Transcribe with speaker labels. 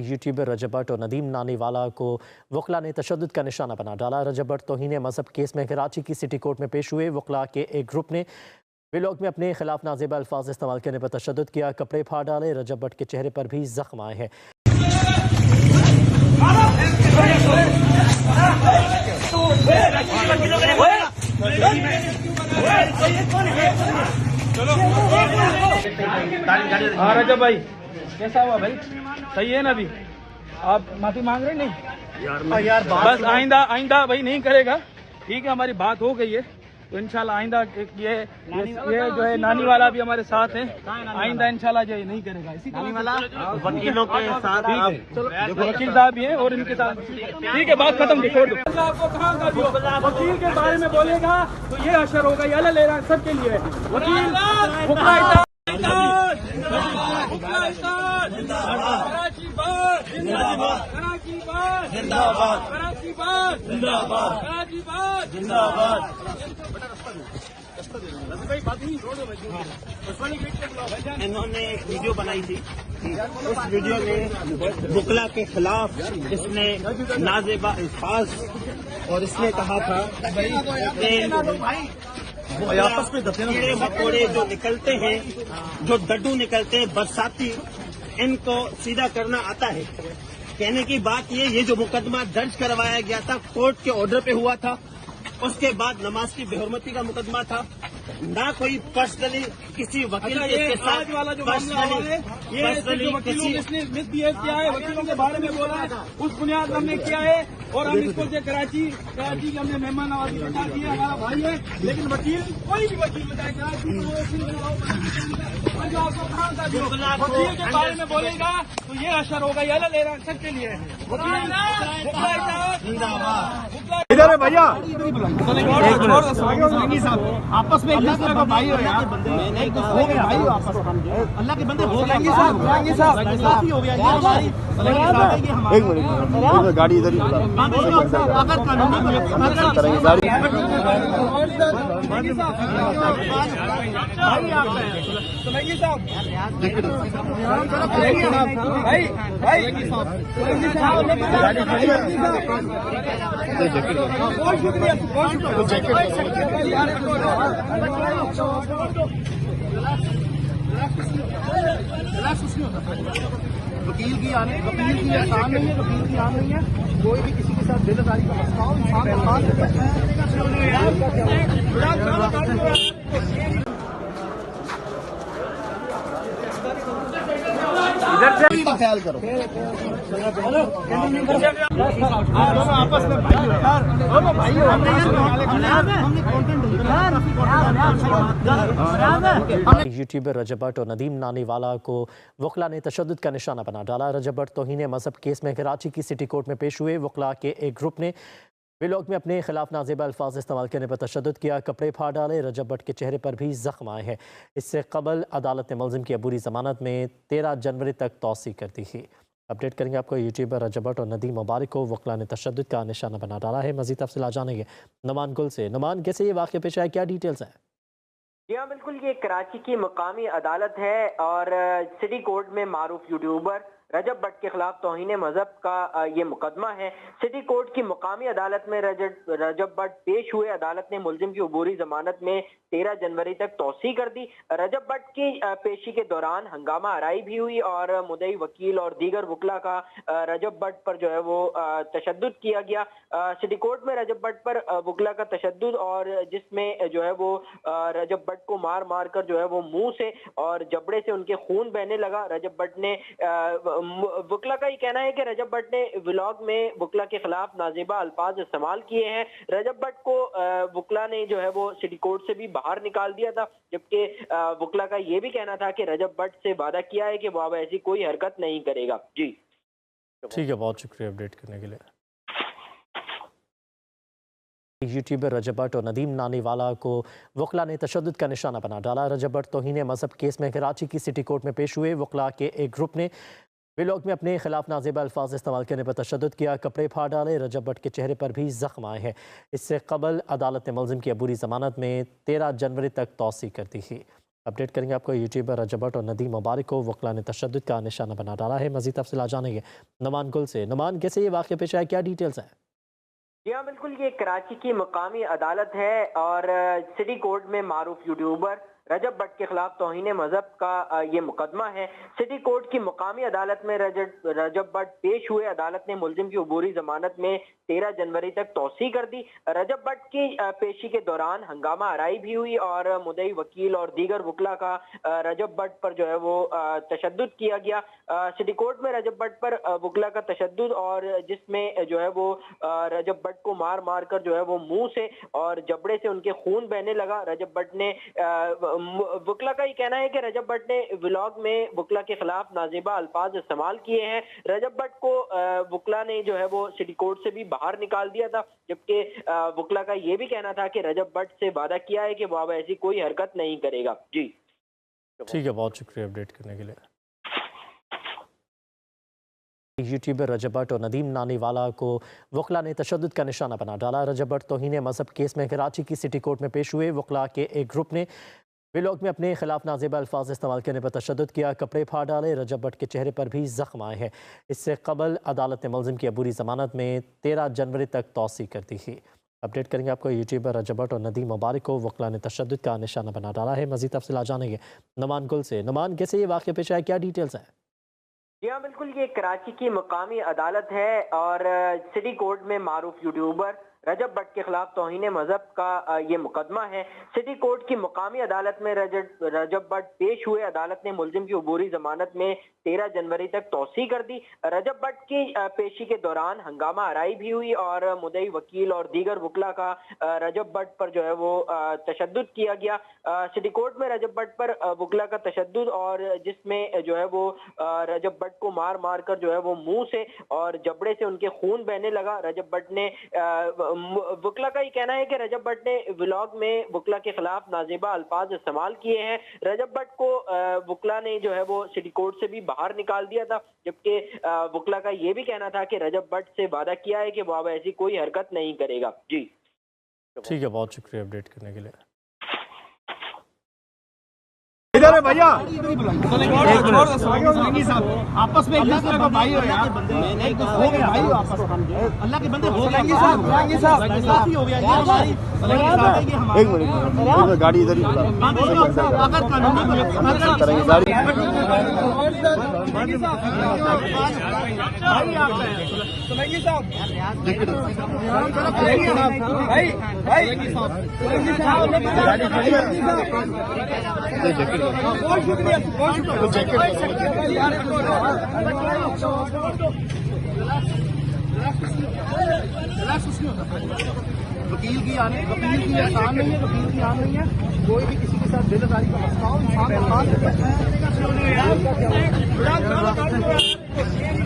Speaker 1: YouTuber रजब भट्ट और नदीम नानीवाला को वकला ने तशद्दुद का निशाना बना डाला। रजब भट्ट तौहीन मजहब केस में कराची की सिटी कोर्ट में पेश हुए। वकला के एक ग्रुप ने व्लॉग में अपने खिलाफ नाजेबा अल्फाज इस्तेमाल करने पर तशद्दुद किया, कपड़े फाड़ डाले। रजब भट्ट के चेहरे पर भी जख्म आए हैं।
Speaker 2: हाँ रजब भाई, कैसा हुआ भाई? सही है ना? अभी आप माफी मांग रहे? नहीं यार बस आइंदा भाई नहीं करेगा। ठीक है, हमारी बात हो गई है तो इंशाल्लाह आइंदा ये जो है नानी वाला भी हमारे साथ है। आइंदा इंशाल्लाह जो नहीं करेगा। इसी नानी वाला वकीलों के साथ वकील साहब भी हैं और इनके साथ ठीक है, बात खत्म, छोड़ दो। आपको कहाँ का भी वकील के बारे में बोलेगा तो ये असर होगा। ये ले रहा है सबके लिए वकील।
Speaker 3: इन्होंने एक वीडियो बनाई थी, उस वीडियो में बुकला के खिलाफ इसने नाजेबा अल्फाज और इसने कहा था आपस में कीड़े मकोड़े जो निकलते हैं, जो डड्डू निकलते हैं बरसाती, इनको सीधा करना आता है। कहने की बात ये जो मुकदमा दर्ज करवाया गया था कोर्ट के ऑर्डर पे हुआ था, उसके बाद नमाज की बेहुरमती का मुकदमा था। ना कोई पर्सनली किसी वकील के साथ वाला जो
Speaker 2: इसने मिसबिहेव किया है, वकीलों के बारे में बोला है, उस बुनियाद पर हमने किया है। और हम इसको जो कराची के हमने मेहमान नवाजी बता दी है, हमारा भाई है। लेकिन वकील कोई भी वकील बताए वकील के बारे में बोलेगा तो ये असर होगा। ये ले रहा है सबके लिए
Speaker 4: इधर है भैया,
Speaker 2: आपस में एक दूसरे को भाई हो यार, भाई हो आपस में, अल्लाह के बंदे हो जाएंगे साहब हो गया।
Speaker 4: एक मिनट गाड़ी इधर ही
Speaker 2: अगर कानूनी
Speaker 4: गाड़ी
Speaker 2: वकील की आसान नहीं है, वकील की आन नहीं है। कोई भी किसी के साथ बेदरकारी का मसला हो, इंसान का इधर से ख्याल करो। आपस में भाई हो यार, दोनों भाई हो।
Speaker 1: यूट्यूबर रजब भट्ट और नदीम नानीवाला को वकला ने तशद्दुद का निशाना बना डाला। रजब भट्ट तौहीन मजहब केस में कराची की सिटी कोर्ट में पेश हुए। वकला के एक ग्रुप ने व्लॉग में अपने खिलाफ नाजेबा अल्फाज इस्तेमाल करने पर तशद्दुद किया, कपड़े फाड़ डाले। रजब भट्ट के चेहरे पर भी जख्म आए हैं। इससे कबल अदालत ने मुलजिम की अबूरी जमानत में 13 जनवरी तक तौसी कर दी थी। अपडेट करेंगे आपको। यूट्यूबर रजब भट्ट और नदीम मुबारक को वकला ने तशद्दुद का निशाना बना डाला है। मजीद तफसीलात जानेंगे नुमान गुल से। नुमान, कैसे ये वाक़या पेश आया, क्या डिटेल्स है?
Speaker 5: जी हाँ, बिल्कुल, ये कराची की मकामी अदालत है और सिटी कोर्ट में मारूफ यूट्यूबर रजब भट्ट के खिलाफ तौहीन मजहब का ये मुकदमा है। सिटी कोर्ट की मकामी अदालत में रजब भट्ट पेश हुए। अदालत ने मुलजिम की अबूरी जमानत में 13 जनवरी तक तौसी कर दी। रजब भट्ट की पेशी के दौरान हंगामा आराई भी हुई और मुद्दई वकील और दीगर वकला का रजब भट्ट पर जो है वो तशद्दुद किया गया। सिटी कोर्ट में रजब भट्ट पर वकला का तशद्दुद और जिसमें जो है वो रजब भट्ट को मार मार कर जो है वो मुंह से और जबड़े से उनके खून बहने लगा। रजब भट्ट ने वकला का ये कहना है कि रजब भट्ट ने व्लॉग में वकला के खिलाफ नाजेबा अल्फाज इस्तेमाल किए हैं। रजब भट्ट को वकला ने जो है वो सिटी कोर्ट से भी बाहर निकाल दिया था, जबकि वकला का ये भी कहना था कि रजब भट्ट से वादा किया है कि वो अब ऐसी कोई हरकत नहीं करेगा। जी
Speaker 1: ठीक है, बहुत शुक्रिया अपडेट करने के लिए। यूट्यूबर रजब भट्ट और नदीम नानीवाला को वकला ने तशद्दुद का निशाना बना डाला। रजब भट्ट तौहीन मजहब केस में कराची की सिटी कोर्ट में पेश हुए। वकला के एक ग्रुप ने व्लॉग में अपने खिलाफ नाजेबा अल्फाज इस्तेमाल करने पर तशद्दुद किया, कपड़े फाड़ डाले। रजब भट्ट के चेहरे पर भी जख्म आए हैं। इससे कबल अदालत ने मुलजिम की अबूरी जमानत में 13 जनवरी तक तौसी कर दी थी। अपडेट करेंगे आपको। यूट्यूबर रजब भट्ट और नदीम मुबारक को वकला ने तशद्दुद का निशाना बना डाला है। मजीद तफसील जानेंगे नुमान गुल से। नुमान, कैसे ये वाक़या पेश आया, क्या डिटेल्स है?
Speaker 5: जी हाँ, बिल्कुल ये कराची की मकामी अदालत है और सिटी कोर्ट में मारूफ यूट्यूबर रजब भट्ट के खिलाफ तौहीन मजहब का ये मुकदमा है। सिटी कोर्ट की मकामी अदालत में रजब भट्ट पेश हुए। अदालत ने मुलजिम की अबूरी जमानत में 13 जनवरी तक तौसी कर दी। रजब भट्ट की पेशी के दौरान हंगामा आराई भी हुई और मुद्दई वकील और दीगर वकला का रजब भट्ट पर जो है वो तशद्दुद किया गया। सिटी कोर्ट में रजब भट्ट पर वकला का तशद्दुद और जिसमें जो है वो रजब भट्ट को मार मार कर जो है वो मुंह से और जबड़े से उनके खून बहने लगा। रजब भट्ट ने वकला का ये कहना है कि रजब भट्ट ने व्लॉग में वकला के खिलाफ नाजेबा अल्फाज इस्तेमाल किए हैं। रजब भट्ट को वकला ने जो है वो सिटी कोर्ट से भी बाहर निकाल दिया था, जबकि वकला का ये भी कहना था कि रजब भट्ट से वादा किया है कि वो अब ऐसी कोई हरकत नहीं करेगा। जी
Speaker 1: ठीक है, बहुत शुक्रिया अपडेट करने के लिए। यूट्यूबर रजब भट्ट और नदीम नानीवाला को वकला ने तशद्दुद का निशाना बना डाला। रजब भट्ट तौहीन मजहब केस में कराची की सिटी कोर्ट में पेश हुए। वकला के एक ग्रुप ने व्लॉग में अपने खिलाफ नाजेबा अल्फाज इस्तेमाल करने पर तशद्दुद किया, कपड़े फाड़ डाले। रजब भट्ट के चेहरे पर भी जख्म आए हैं। इससे कबल अदालत ने मुलजिम की अबूरी जमानत में 13 जनवरी तक तौसी कर दी थी। अपडेट करेंगे आपको। यूट्यूबर रजब भट्ट और नदीम मुबारक को वकला ने तशद्दुद का निशाना बना डाला है। मजीद तफसील जानेंगे नुमान गुल से। नुमान, कैसे ये वाक़या पेश आया, क्या डिटेल्स है?
Speaker 5: जी हाँ, बिल्कुल ये कराची की मकामी अदालत है और सिटी कोर्ट में मारूफ यूट्यूबर रजब भट्ट के खिलाफ तौहीन मजहब का ये मुकदमा है। सिटी कोर्ट की मकामी अदालत में रजब भट्ट पेश हुए। अदालत ने मुलजिम की अबूरी जमानत में 13 जनवरी तक तौसी कर दी। रजब भट्ट की पेशी के दौरान हंगामा आराई भी हुई और मुद्दई वकील और दीगर वकला का रजब भट्ट पर जो है वो तशद्दुद किया गया। सिटी कोर्ट में रजब भट्ट पर वकला का तशद्दुद और जिसमें जो है वो रजब भट्ट को मार मार कर जो है वो मुंह से और जबड़े से उनके खून बहने लगा। रजब भट्ट ने वकला का ये कहना है कि रजब भट्ट ने व्लॉग में वकला के खिलाफ नाजेबा अल्फाज इस्तेमाल किए हैं। रजब भट्ट को वकला ने जो है वो सिटी कोर्ट से भी बाहर निकाल दिया था, जबकि वकला का ये भी कहना था कि रजब भट्ट से वादा किया है कि वो अब ऐसी कोई हरकत नहीं करेगा। जी
Speaker 1: ठीक है, बहुत शुक्रिया अपडेट करने के लिए।
Speaker 4: इधर है भैया,
Speaker 3: आपस में एक दूसरे को भाई हो यार, हो गए भाई हो आपस में, अल्लाह के बंदे हो गए साहब हो गया ये हमारी
Speaker 4: एक मिनट, गाड़ी इधर ही
Speaker 3: अगर कानूनी
Speaker 4: गाड़ी
Speaker 3: वकील की आसान नहीं है, वकील की आन नहीं है। कोई भी किसी के साथ बेदरकारी का मसला हो, इंसान